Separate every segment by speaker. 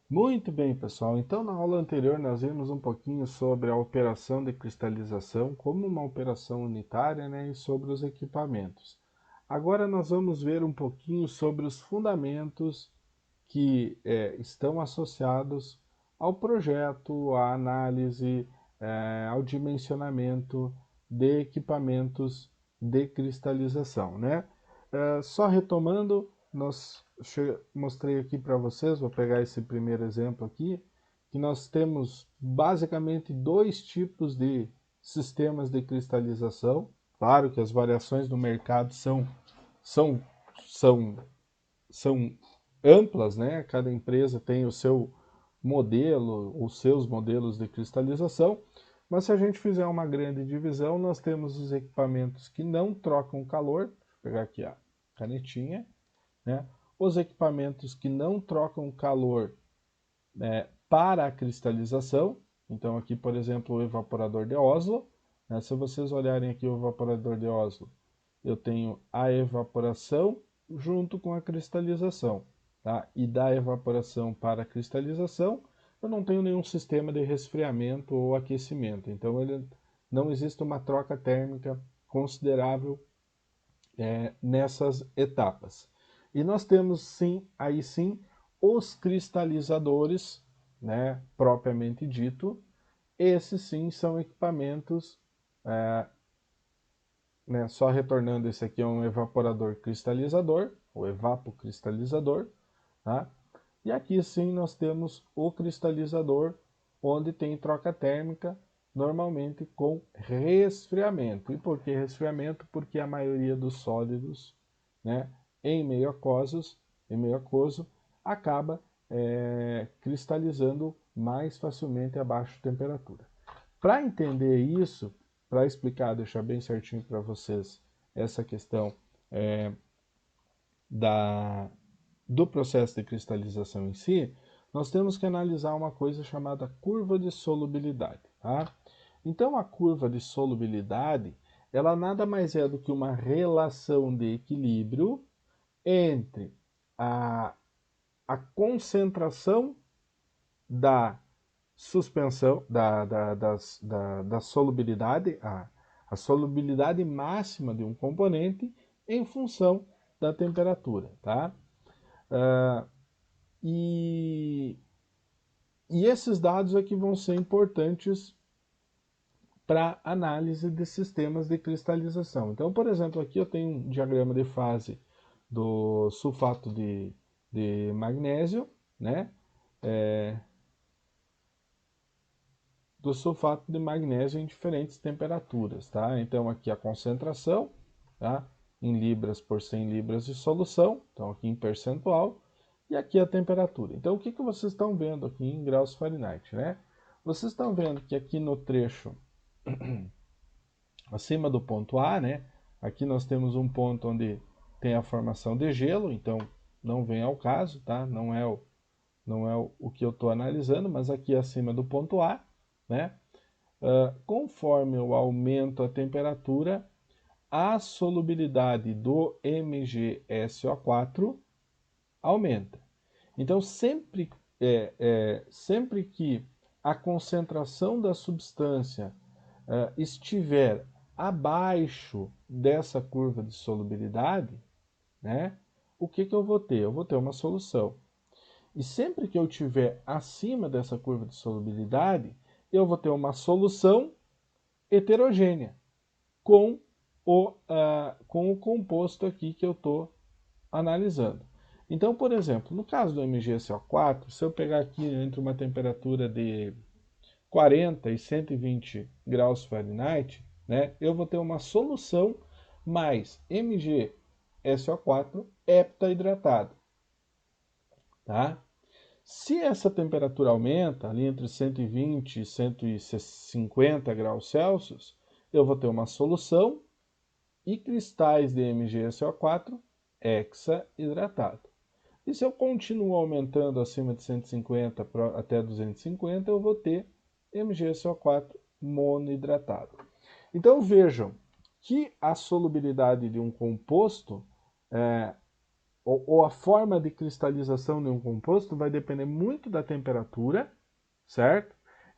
Speaker 1: Muito bem, pessoal. Então, na aula anterior, nós vimos um pouquinho sobre a operação de cristalização como uma operação unitária, né, e sobre os equipamentos. Agora, nós vamos ver um pouquinho sobre os fundamentos que estão associados ao projeto, à análise, ao dimensionamento de equipamentos de cristalização, né? Só retomando, mostrei aqui para vocês, vou pegar esse primeiro exemplo aqui, que nós temos basicamente dois tipos de sistemas de cristalização. Claro que as variações do mercado são, são, são amplas, né? Cada empresa tem o seu modelo, os seus modelos de cristalização, mas se a gente fizer uma grande divisão, nós temos os equipamentos que não trocam calor, deixa eu pegar aqui a canetinha, né? Os equipamentos que não trocam calor, para a cristalização, então aqui, por exemplo, o evaporador de Oslo, né? Se vocês olharem aqui o evaporador de Oslo, eu tenho a evaporação junto com a cristalização. Tá? E da evaporação para a cristalização, eu não tenho nenhum sistema de resfriamento ou aquecimento. Então, não existe uma troca térmica considerável nessas etapas. E nós temos sim, aí sim, os cristalizadores, né, propriamente dito. Esses sim são equipamentos, né, só retornando, esse aqui é um evaporador cristalizador, o evapocristalizador, tá? E aqui sim nós temos o cristalizador, onde tem troca térmica, normalmente com resfriamento. E por que resfriamento? Porque a maioria dos sólidos, né, em meio aquoso, acaba cristalizando mais facilmente a baixa temperatura. Para entender isso, para explicar, deixar bem certinho para vocês essa questão é, da, do processo de cristalização em si, nós temos que analisar uma coisa chamada curva de solubilidade. Tá? Então, a curva de solubilidade, ela nada mais é do que uma relação de equilíbrio entre a, a concentração da suspensão, da solubilidade, a solubilidade máxima de um componente em função da temperatura. Tá? Uh, e, e esses dados aqui vão ser importantes para análise de sistemas de cristalização. Então, por exemplo, aqui eu tenho um diagrama de fase do sulfato de magnésio, né? Do sulfato de magnésio em diferentes temperaturas, tá? Então aqui a concentração, tá? Em libras por 100 libras de solução, então aqui em percentual, e aqui a temperatura. Então o que vocês estão vendo aqui em graus Fahrenheit, né? Vocês estão vendo que aqui no trecho acima do ponto A, né? Aqui nós temos um ponto onde tem a formação de gelo, então não vem ao caso, tá? Não é o que eu estou analisando, mas aqui acima do ponto A, né? Conforme eu aumento a temperatura, a solubilidade do MgSO4 aumenta. Então, sempre que a concentração da substância estiver abaixo dessa curva de solubilidade, né, o que eu vou ter? Eu vou ter uma solução. E sempre que eu estiver acima dessa curva de solubilidade, eu vou ter uma solução heterogênea com o composto aqui que eu estou analisando. Então, por exemplo, no caso do MgSO4, se eu pegar aqui entre uma temperatura de 40 e 120 graus Fahrenheit, né, eu vou ter uma solução mais MgSO4 heptahidratado. Tá? Se essa temperatura aumenta, ali entre 120 e 150 graus Celsius, eu vou ter uma solução e cristais de MgSO4 hexaidratado. E se eu continuo aumentando acima de 150 até 250, eu vou ter MgSO4 monohidratado. Então vejam que a solubilidade de um composto ou a forma de cristalização de um composto vai depender muito da temperatura, certo?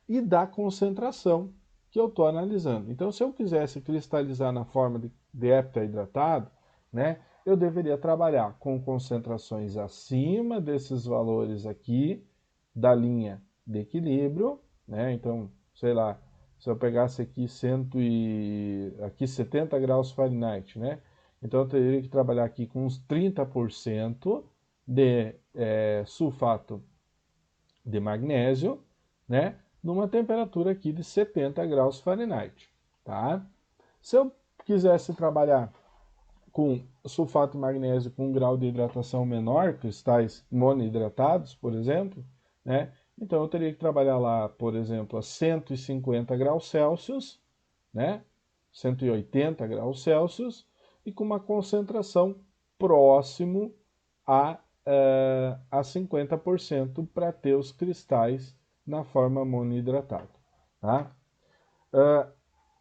Speaker 1: E da concentração que eu estou analisando. Então, se eu quisesse cristalizar na forma de heptahidratado, né, eu deveria trabalhar com concentrações acima desses valores aqui, da linha de equilíbrio, né? Então, sei lá, se eu pegasse aqui, aqui 70 graus Fahrenheit, né? Então, eu teria que trabalhar aqui com uns 30% de sulfato de magnésio, né? Numa temperatura aqui de 70 graus Fahrenheit, tá? Se eu quisesse trabalhar com sulfato de magnésio com um grau de hidratação menor, cristais monohidratados, por exemplo, né? Então eu teria que trabalhar lá, por exemplo, a 150 graus Celsius, né? 180 graus Celsius, e com uma concentração próximo a 50% para ter os cristais na forma monohidratada. Tá?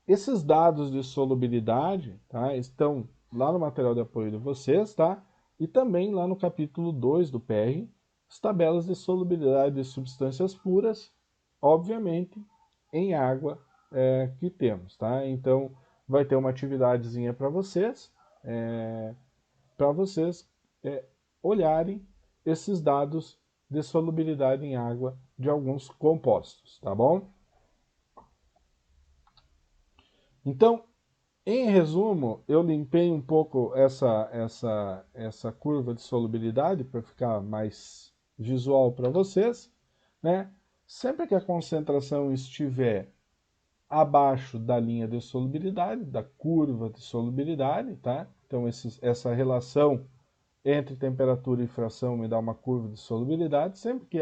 Speaker 1: Esses dados de solubilidade, tá, estão lá no material de apoio de vocês, tá? E também lá no capítulo 2 do PR, as tabelas de solubilidade de substâncias puras, obviamente em água que temos, tá? Então vai ter uma atividadezinha para vocês olharem esses dados de solubilidade em água de alguns compostos, tá bom? Então, em resumo, eu limpei um pouco essa curva de solubilidade para ficar mais visual para vocês, né? Sempre que a concentração estiver abaixo da linha de solubilidade, da curva de solubilidade, tá? Então essa relação entre temperatura e fração me dá uma curva de solubilidade. Sempre que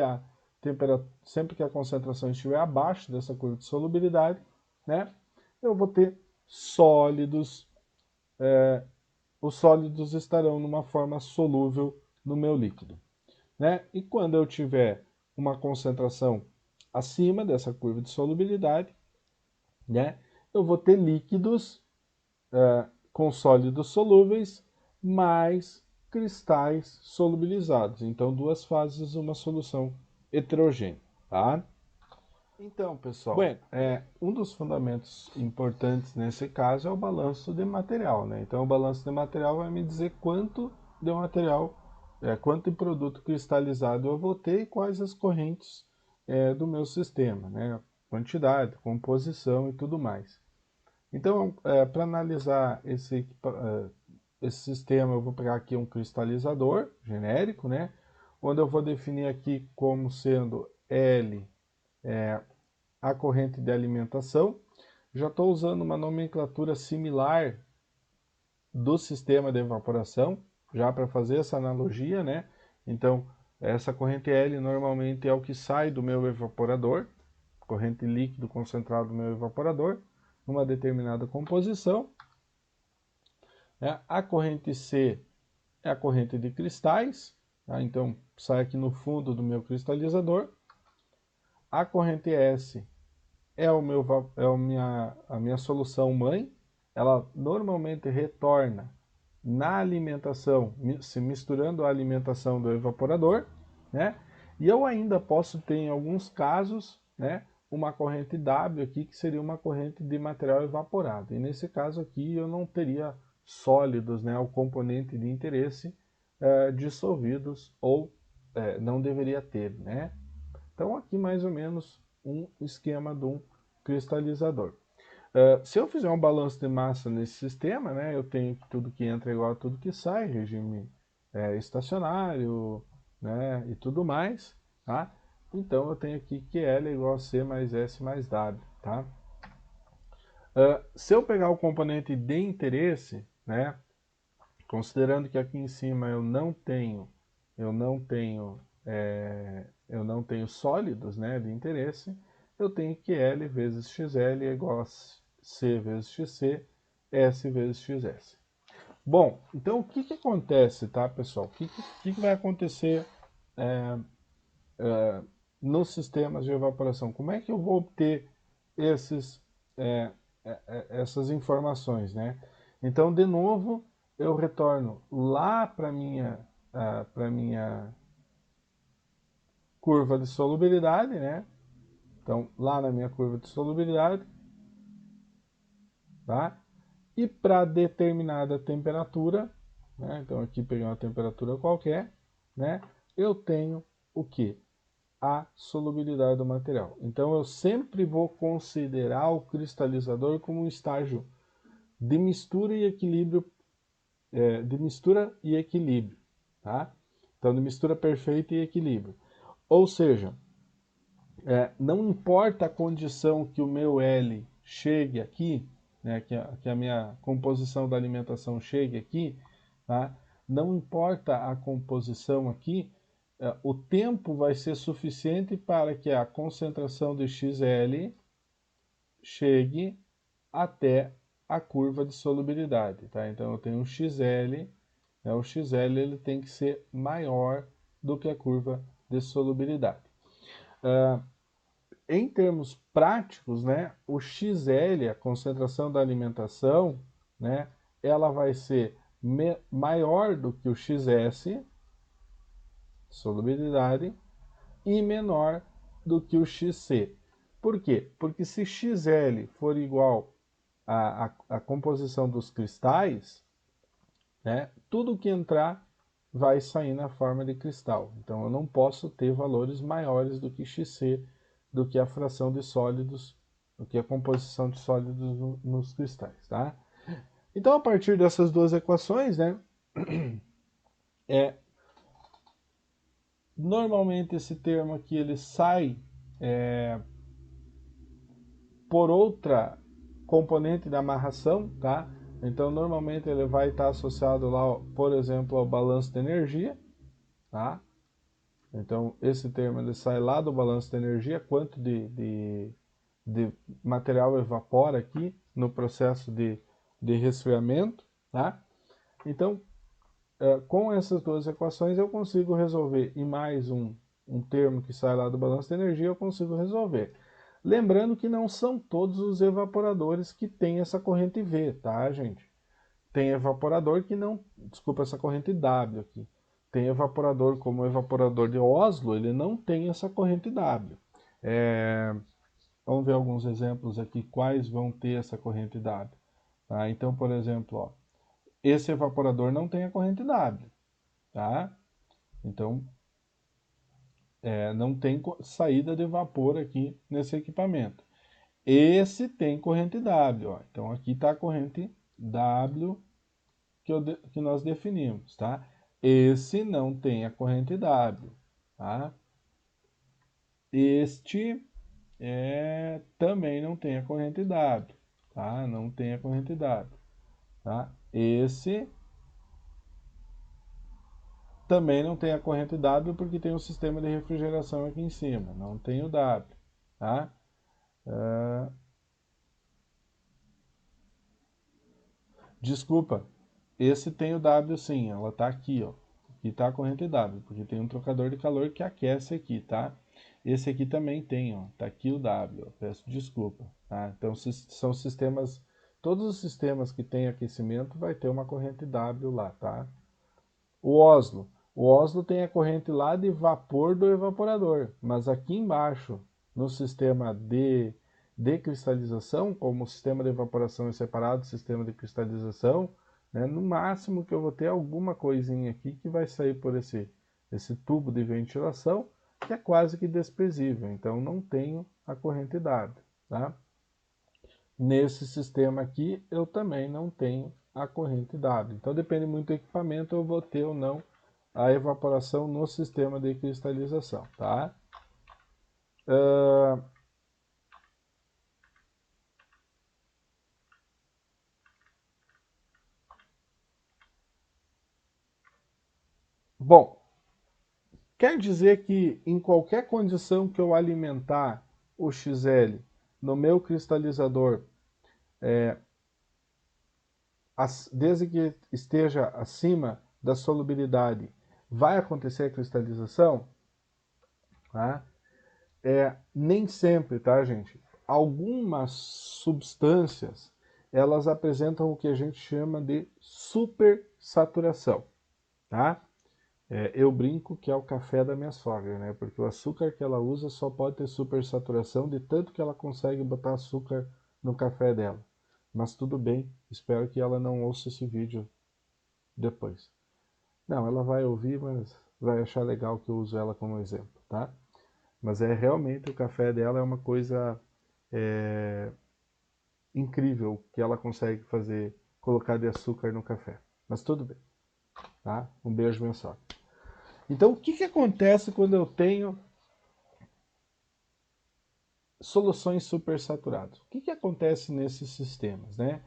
Speaker 1: a concentração estiver abaixo dessa curva de solubilidade, né? Eu vou ter sólidos. Os sólidos estarão numa forma solúvel no meu líquido, né? E quando eu tiver uma concentração acima dessa curva de solubilidade, né, eu vou ter líquidos com sólidos solúveis mais cristais solubilizados. Então, duas fases, uma solução heterogênea, tá? Então, pessoal, um dos fundamentos importantes nesse caso é o balanço de material, né? Então, o balanço de material vai me dizer quanto de material, quanto de produto cristalizado eu vou ter e quais as correntes do meu sistema, né? Quantidade, composição e tudo mais. Então, para analisar esse sistema, eu vou pegar aqui um cristalizador genérico, né? Onde eu vou definir aqui como sendo L a corrente de alimentação. Já estou usando uma nomenclatura similar do sistema de evaporação, já para fazer essa analogia, né? Então, essa corrente L normalmente é o que sai do meu evaporador, corrente líquido concentrado do meu evaporador, numa determinada composição. A corrente C é a corrente de cristais, tá? Então sai aqui no fundo do meu cristalizador. A corrente S é a minha solução mãe. Ela normalmente retorna na alimentação, se misturando a alimentação do evaporador, né? E eu ainda posso ter, em alguns casos, né, uma corrente W aqui, que seria uma corrente de material evaporado. E nesse caso aqui eu não teria sólidos, né, o componente de interesse dissolvidos, ou não deveria ter, né? Então aqui mais ou menos um esquema de um cristalizador. Se eu fizer um balanço de massa nesse sistema, né, eu tenho que tudo que entra é igual a tudo que sai, regime estacionário, né, e tudo mais, tá? Então eu tenho aqui que L é igual a C mais S mais W, tá? Se eu pegar o componente de interesse, né, considerando que aqui em cima eu não tenho sólidos, né, de interesse, eu tenho que L vezes XL é igual a C vezes XC, S vezes XS. Bom, então o que acontece, tá, pessoal? O que vai acontecer nos sistemas de evaporação? Como é que eu vou obter essas informações, né? Então, de novo, eu retorno lá para minha para minha curva de solubilidade, né? Então, lá na minha curva de solubilidade, tá? E para determinada temperatura, né? Então aqui peguei uma temperatura qualquer, né? Eu tenho o que? A solubilidade do material. Então eu sempre vou considerar o cristalizador como um estágio de mistura e equilíbrio, tá? Então de mistura perfeita e equilíbrio. Ou seja, não importa a condição que o meu L chegue aqui, né, que a minha composição da alimentação chegue aqui, tá? Não importa a composição aqui, o tempo vai ser suficiente para que a concentração de XL chegue até a curva de solubilidade, tá? Então eu tenho um XL, né, o XL ele tem que ser maior do que a curva de solubilidade. Em termos práticos, né, o XL, a concentração da alimentação, né, ela vai ser maior do que o XS, solubilidade, e menor do que o XC. Por quê? Porque se XL for igual à composição dos cristais, né, tudo que entrar vai sair na forma de cristal. Então eu não posso ter valores maiores do que XC, do que a fração de sólidos, do que a composição de sólidos nos cristais, tá? Então a partir dessas duas equações, né, normalmente esse termo aqui ele sai por outra componente da amarração, tá? Então normalmente ele vai estar associado lá, por exemplo, ao balanço de energia, tá? Então, esse termo ele sai lá do balanço de energia, quanto de material evapora aqui no processo de resfriamento, tá? Então, com essas duas equações eu consigo resolver, e mais um termo que sai lá do balanço de energia eu consigo resolver. Lembrando que não são todos os evaporadores que têm essa corrente V, tá, gente? Tem evaporador que não... Desculpa, essa corrente W aqui. Tem evaporador como o evaporador de Oslo, ele não tem essa corrente W. Vamos ver alguns exemplos aqui, quais vão ter essa corrente W. Tá? Então, por exemplo, ó, esse evaporador não tem a corrente W. Tá? Então, não tem saída de vapor aqui nesse equipamento. Esse tem corrente W. Ó. Então, aqui está a corrente W que nós definimos, tá? Esse não tem a corrente W, tá? Este também não tem a corrente W, tá? Não tem a corrente W, tá? Esse também não tem a corrente W porque tem um sistema de refrigeração aqui em cima, não tem o W, tá? Desculpa, esse tem o W sim, ela tá aqui, ó. Aqui tá a corrente W, porque tem um trocador de calor que aquece aqui, tá? Esse aqui também tem, ó. Tá aqui o W, ó. Peço desculpa, tá? Então são sistemas, todos os sistemas que têm aquecimento vai ter uma corrente W lá, tá? O Oslo. O Oslo tem a corrente lá de vapor do evaporador, mas aqui embaixo, no sistema de cristalização, como o sistema de evaporação é separado do sistema de cristalização, né, no máximo que eu vou ter alguma coisinha aqui que vai sair por esse tubo de ventilação, que é quase que desprezível, então não tenho a corrente W. Tá? Nesse sistema aqui, eu também não tenho a corrente W. Então depende muito do equipamento, eu vou ter ou não a evaporação no sistema de cristalização, tá? Bom, quer dizer que em qualquer condição que eu alimentar o XL no meu cristalizador, desde que esteja acima da solubilidade, vai acontecer a cristalização? Tá? Nem sempre, tá, gente? Algumas substâncias, elas apresentam o que a gente chama de supersaturação, tá? Eu brinco que é o café da minha sogra, né? Porque o açúcar que ela usa só pode ter supersaturação de tanto que ela consegue botar açúcar no café dela. Mas tudo bem, espero que ela não ouça esse vídeo depois. Não, ela vai ouvir, mas vai achar legal que eu uso ela como exemplo, tá? Mas realmente o café dela é uma coisa é, incrível que ela consegue fazer, colocar de açúcar no café. Mas tudo bem, tá? Um beijo, minha sogra. Então, o que, que acontece quando eu tenho soluções supersaturadas? O que, que acontece nesses sistemas, né?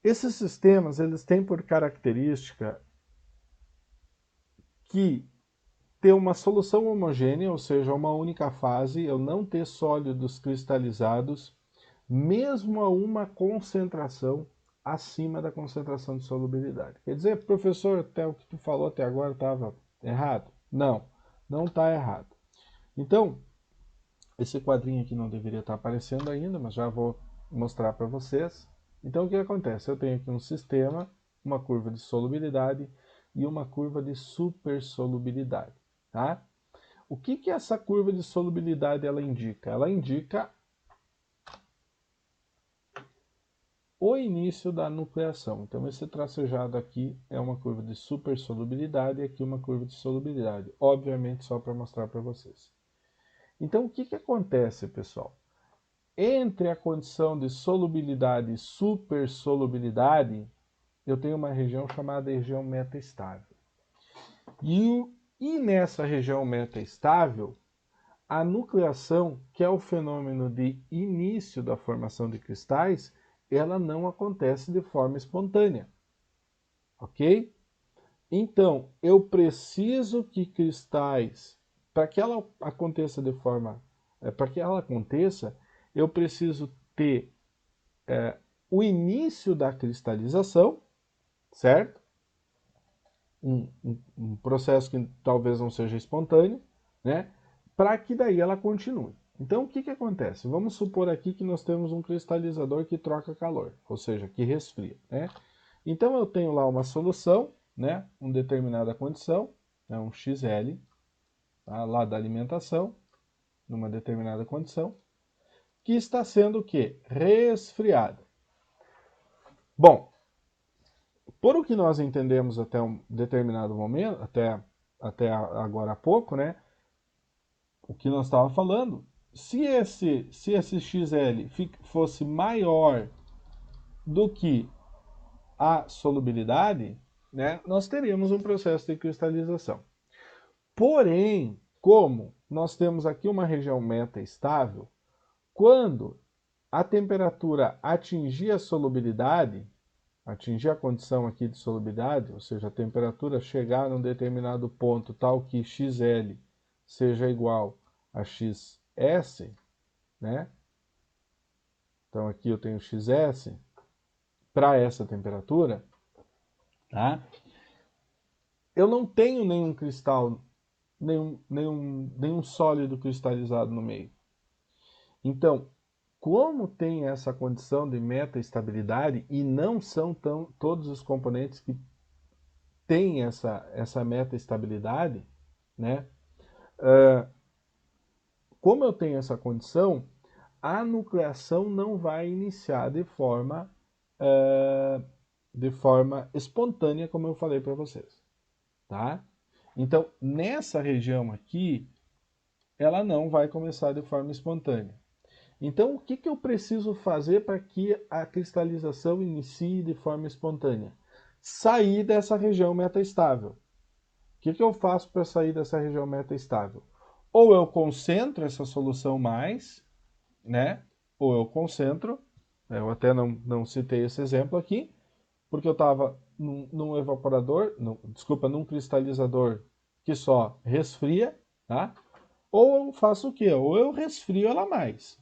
Speaker 1: Esses sistemas, eles têm por característica que ter uma solução homogênea, ou seja, uma única fase, eu não ter sólidos cristalizados, mesmo a uma concentração acima da concentração de solubilidade. Quer dizer, professor, até o que tu falou até agora estava errado? Não, não está errado. Então, esse quadrinho aqui não deveria estar aparecendo ainda, mas já vou mostrar para vocês. Então, o que acontece? Eu tenho aqui um sistema, uma curva de solubilidade e uma curva de supersolubilidade, tá? O que que essa curva de solubilidade ela indica? Ela indica o início da nucleação. Então, esse tracejado aqui é uma curva de supersolubilidade e aqui uma curva de solubilidade. Obviamente, só para mostrar para vocês. Então, o que que acontece, pessoal? Entre a condição de solubilidade e supersolubilidade, eu tenho uma região chamada região metaestável. E nessa região metaestável, a nucleação, que é o fenômeno de início da formação de cristais, ela não acontece de forma espontânea, ok? Então, eu preciso que cristais, para que ela aconteça de forma, para que ela aconteça, eu preciso ter o início da cristalização, certo? Um processo que talvez não seja espontâneo, né? Para que daí ela continue. Então, o que, que acontece? Vamos supor aqui que nós temos um cristalizador que troca calor, ou seja, que resfria, né? Então, eu tenho lá uma solução, né? Uma determinada condição, né? Um XL, tá? Lá da alimentação, numa determinada condição, que está sendo o quê? Resfriada. Bom, por o que nós entendemos até um determinado momento, até agora há pouco, né? O que nós estávamos falando, se esse XL fosse maior do que a solubilidade, né, nós teríamos um processo de cristalização. Porém, como nós temos aqui uma região metaestável, quando a temperatura atingir a solubilidade, atingir a condição aqui de solubilidade, ou seja, a temperatura chegar num determinado ponto tal que XL seja igual a XS, né? Então aqui eu tenho XS para essa temperatura, tá? Eu não tenho nenhum cristal, nenhum sólido cristalizado no meio. Então, como tem essa condição de metaestabilidade e não são todos os componentes que têm essa metaestabilidade, né? Como eu tenho essa condição, a nucleação não vai iniciar de forma espontânea, como eu falei para vocês, tá? Então, nessa região aqui, ela não vai começar de forma espontânea. Então, o que, que eu preciso fazer para que a cristalização inicie de forma espontânea? Sair dessa região metaestável. O que, que eu faço para sair dessa região metaestável? Ou eu concentro essa solução mais, né? Ou eu concentro, eu até não citei esse exemplo aqui, porque eu estava num evaporador, num cristalizador que só resfria, tá? Ou eu faço o quê? Ou eu resfrio ela mais.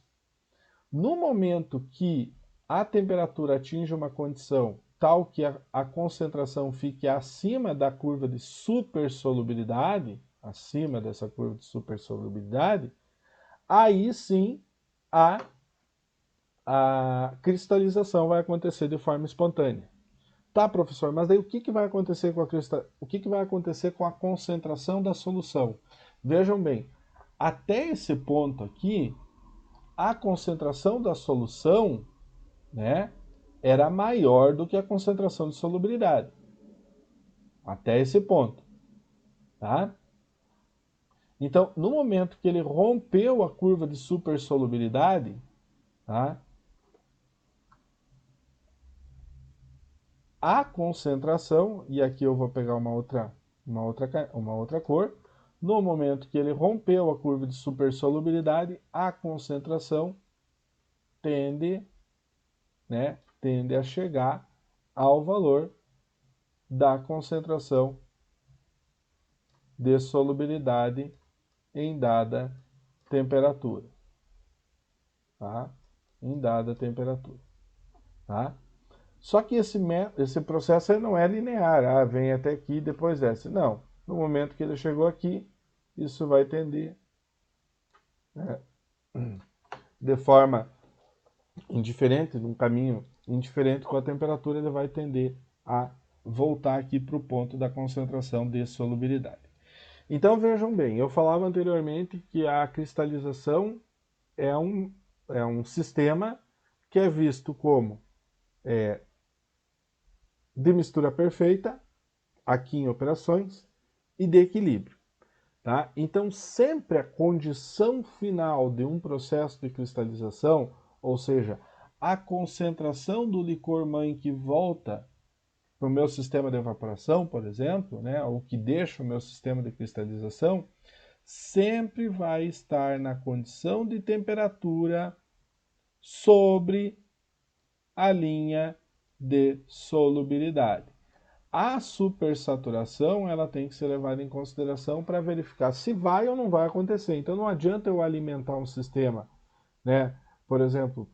Speaker 1: No momento que a temperatura atinge uma condição tal que a concentração fique acima da curva de supersolubilidade, acima dessa curva de supersolubilidade, aí sim a cristalização vai acontecer de forma espontânea. Tá, professor, mas daí o que vai acontecer com o que vai acontecer com a concentração da solução? Vejam bem, até esse ponto aqui, a concentração da solução, né, era maior do que a concentração de solubilidade. Até esse ponto, tá? Então, no momento que ele rompeu a curva de supersolubilidade, tá? A concentração, e aqui eu vou pegar uma outra cor, no momento que ele rompeu a curva de supersolubilidade, a concentração tende, né, tende a chegar ao valor da concentração de solubilidade em dada temperatura, tá? Em dada temperatura, tá? Só que esse processo não é linear, vem até aqui e depois desce. Não, no momento que ele chegou aqui, isso vai tender, né, de forma indiferente, num caminho indiferente com a temperatura, ele vai tender a voltar aqui para o ponto da concentração de solubilidade. Então vejam bem, eu falava anteriormente que a cristalização é um sistema que é visto como de mistura perfeita, aqui em operações, e de equilíbrio. Tá? Então, sempre a condição final de um processo de cristalização, ou seja, a concentração do licor-mãe que volta para o meu sistema de evaporação, por exemplo, né, ou que deixa o meu sistema de cristalização, sempre vai estar na condição de temperatura sobre a linha de solubilidade. A supersaturação ela tem que ser levada em consideração para verificar se vai ou não vai acontecer. Então não adianta eu alimentar um sistema, né? Por exemplo,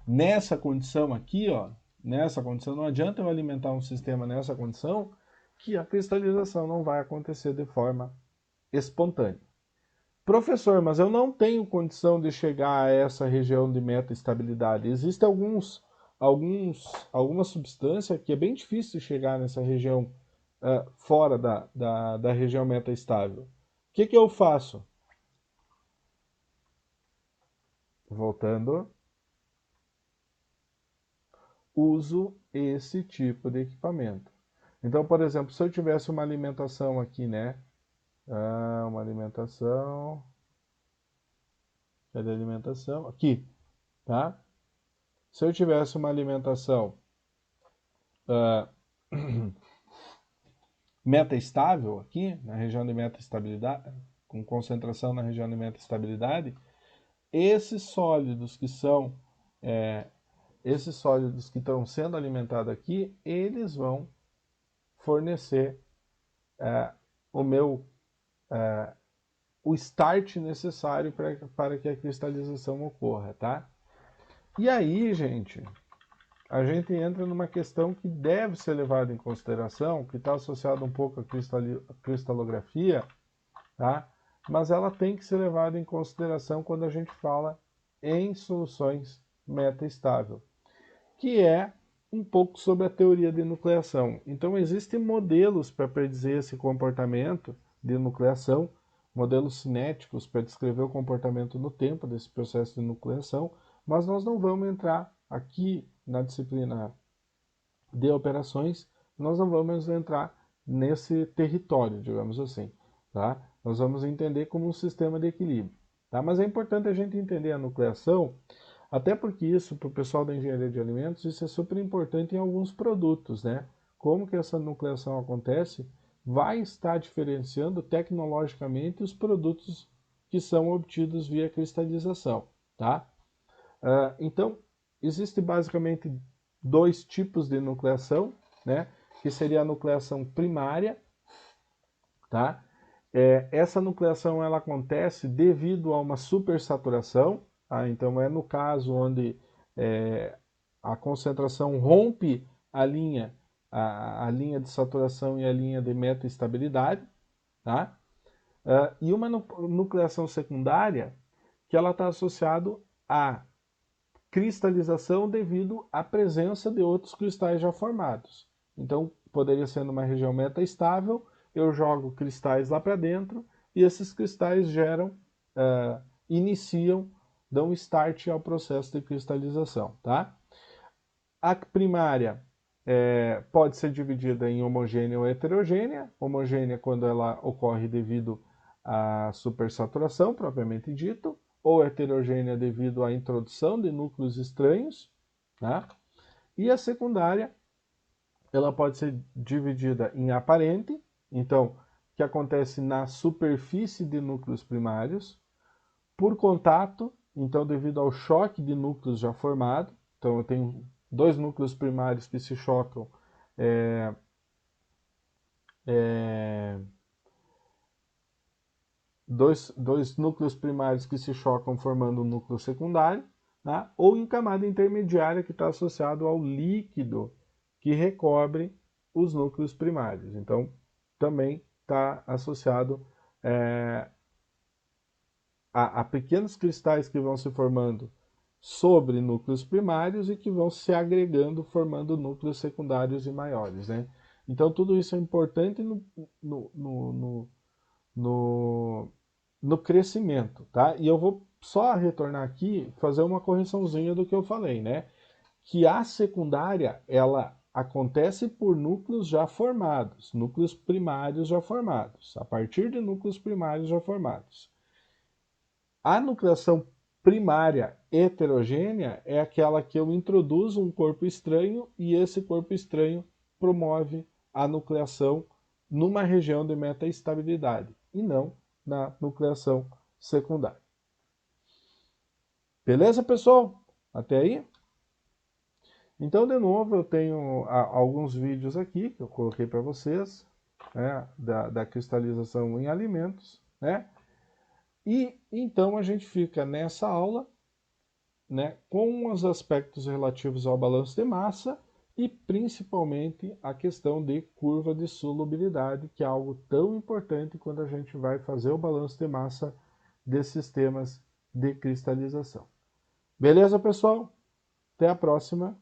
Speaker 1: nessa condição aqui, ó, nessa condição, não adianta eu alimentar um sistema nessa condição que a cristalização não vai acontecer de forma espontânea. Professor, mas eu não tenho condição de chegar a essa região de meta-estabilidade. Existem alguma substância que é bem difícil de chegar nessa região fora da região meta-estável. O que eu faço? Voltando, uso esse tipo de equipamento. Então, por exemplo, se eu tivesse uma alimentação aqui, né? Uma alimentação... Cadê a alimentação? Aqui, tá? Se eu tivesse uma alimentação meta-estável aqui, na região de meta-estabilidade, com concentração na região de meta-estabilidade, esses sólidos que estão sendo alimentados aqui, eles vão fornecer o start necessário para que a cristalização ocorra, tá? E aí, gente, a gente entra numa questão que deve ser levada em consideração, que está associada um pouco à cristalografia, tá? Mas ela tem que ser levada em consideração quando a gente fala em soluções meta-estável, que é um pouco sobre a teoria de nucleação. Então, existem modelos para predizer esse comportamento de nucleação, modelos cinéticos para descrever o comportamento no tempo desse processo de nucleação, mas nós não vamos entrar aqui na disciplina de operações, nós não vamos entrar nesse território, digamos assim, tá? Nós vamos entender como um sistema de equilíbrio, tá? Mas é importante a gente entender a nucleação, até porque isso, para o pessoal da engenharia de alimentos, isso é super importante em alguns produtos, né? Como que essa nucleação acontece, vai estar diferenciando tecnologicamente os produtos que são obtidos via cristalização, tá? Então, existe basicamente dois tipos de nucleação, né? Que seria a nucleação primária, tá? Essa nucleação ela acontece devido a uma supersaturação, tá? Então é no caso onde a concentração rompe a linha de saturação e a linha de meta-estabilidade, tá? E uma nucleação secundária que ela está associada a cristalização devido à presença de outros cristais já formados. Então, poderia ser numa região metaestável, eu jogo cristais lá para dentro e esses cristais iniciam, dão start ao processo de cristalização, tá? A primária pode ser dividida em homogênea ou heterogênea. Homogênea quando ela ocorre devido à supersaturação, propriamente dito, ou heterogênea devido à introdução de núcleos estranhos, tá? E a secundária, ela pode ser dividida em aparente, então, que acontece na superfície de núcleos primários, por contato, então devido ao choque de núcleos já formado, então eu tenho dois núcleos primários que se chocam, dois núcleos primários que se chocam formando um núcleo secundário, tá? Ou em camada intermediária que está associado ao líquido que recobre os núcleos primários. Então, também está associado a pequenos cristais que vão se formando sobre núcleos primários e que vão se agregando, formando núcleos secundários e maiores, né? Então, tudo isso é importante no crescimento, tá? E eu vou só retornar aqui, fazer uma correçãozinha do que eu falei, né? Que a secundária, ela acontece por núcleos já formados, núcleos primários já formados, a partir de núcleos primários já formados. A nucleação primária heterogênea é aquela que eu introduzo um corpo estranho e esse corpo estranho promove a nucleação numa região de metaestabilidade e não na nucleação secundária. Beleza, pessoal? Até aí? Então, de novo, eu tenho alguns vídeos aqui que eu coloquei para vocês, né, da cristalização em alimentos, né? E então a gente fica nessa aula, né, com os aspectos relativos ao balanço de massa e principalmente a questão de curva de solubilidade, que é algo tão importante quando a gente vai fazer o balanço de massa de sistemas de cristalização. Beleza, pessoal? Até a próxima.